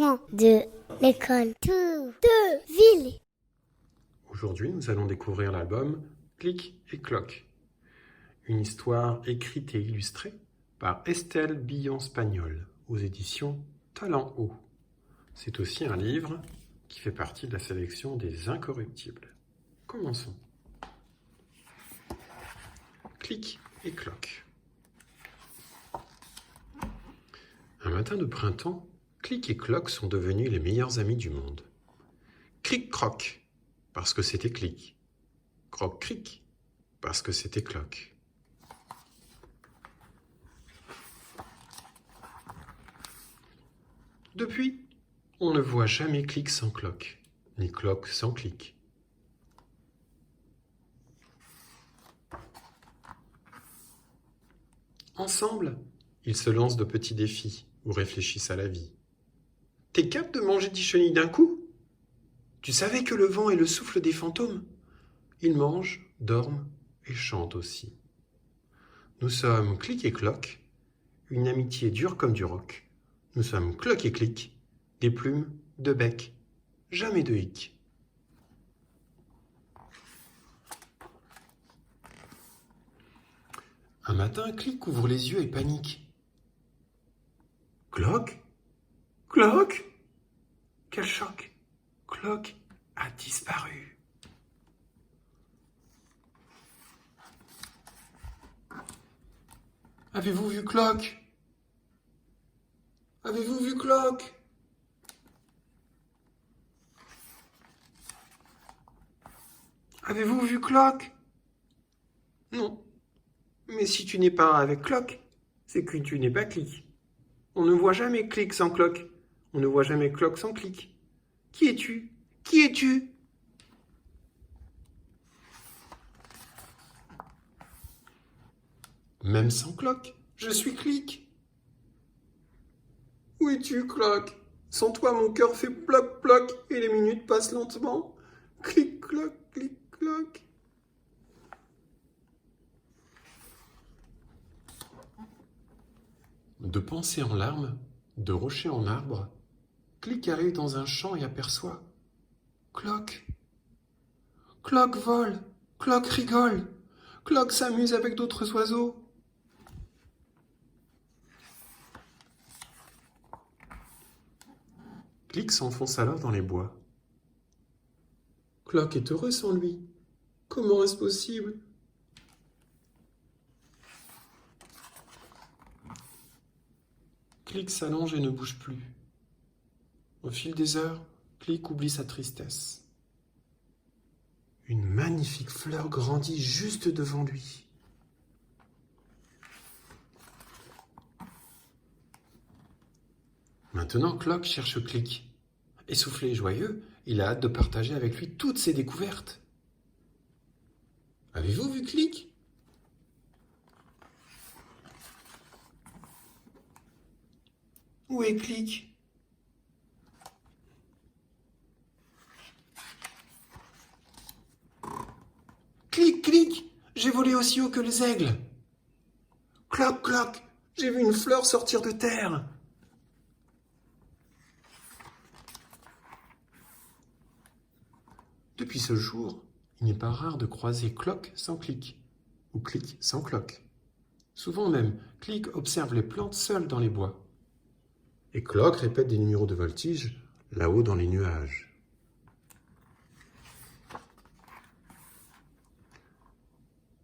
parents de l'école de ville. Aujourd'hui, nous allons découvrir l'album Clic et Cloc, une histoire écrite et illustrée par Estelle Billon-Spagnol aux éditions Talent Haut. C'est aussi un livre qui fait partie de la sélection des Incorruptibles. Commençons. Clic et Cloc. Un matin de printemps, Clic et Cloc sont devenus les meilleurs amis du monde. Cric-croc, parce que c'était Clic. Croc-cric, parce que c'était Cloc. Depuis, on ne voit jamais Clic sans Cloc, ni Cloc sans Clic. Ensemble, ils se lancent de petits défis ou réfléchissent à la vie. T'es capable de manger 10 chenilles d'un coup? Tu savais que le vent est le souffle des fantômes? Ils mangent, dorment et chantent aussi. Nous sommes Clic et Cloc, une amitié dure comme du roc. Nous sommes Cloc et Clic, des plumes, de bec, jamais de hic. Un matin, Clic ouvre les yeux et panique. Cloc? Cloc? Quel choc! Cloc a disparu. Avez-vous vu Cloc? Avez-vous vu Cloc? Avez-vous vu Cloc? Non. Mais si tu n'es pas avec Cloc, c'est que tu n'es pas Clic. On ne voit jamais Clic sans Cloc. On ne voit jamais Cloc sans Clic. Qui es-tu? Qui es-tu? Même sans Cloc, je suis Clic. Où es-tu, Cloc? Sans toi, mon cœur fait ploc-ploc et les minutes passent lentement. Clic-cloc, clic-cloc. De pensée en larmes, de rocher en arbre, Clic arrive dans un champ et aperçoit Cloc. Cloc vole, Cloc rigole, Cloc s'amuse avec d'autres oiseaux. Clic s'enfonce alors dans les bois. Cloc est heureux sans lui. Comment est-ce possible? Clic s'allonge et ne bouge plus. Au fil des heures, Clic oublie sa tristesse. Une magnifique fleur grandit juste devant lui. Maintenant, Cloc cherche Clic. Essoufflé et joyeux, il a hâte de partager avec lui toutes ses découvertes. Avez-vous vu Clic? Où est Clic? Clic, Clic, j'ai volé aussi haut que les aigles. Cloc, Cloc, j'ai vu une fleur sortir de terre. Depuis ce jour, il n'est pas rare de croiser Cloc sans Clic, ou Clic sans Cloc. Souvent même, Clic observe les plantes seules dans les bois. Et Cloc répète des numéros de voltige là-haut dans les nuages.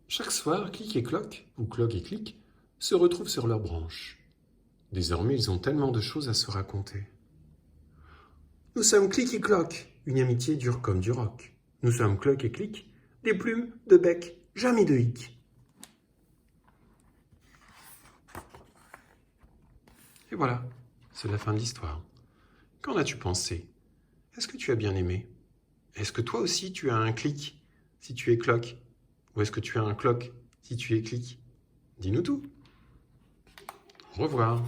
Chaque soir, Clic et Cloc, ou Cloc et Clic, se retrouvent sur leurs branches. Désormais, ils ont tellement de choses à se raconter. Nous sommes Clic et Cloc, une amitié dure comme du roc. Nous sommes Cloc et Clic, des plumes, de bec, jamais de hic. Et voilà, c'est la fin de l'histoire. Qu'en as-tu pensé? Est-ce que tu as bien aimé? Est-ce que toi aussi tu as un Clic si tu es Cloc? Ou est-ce que tu as un Cloc si tu es Clic? Dis-nous tout. Au revoir.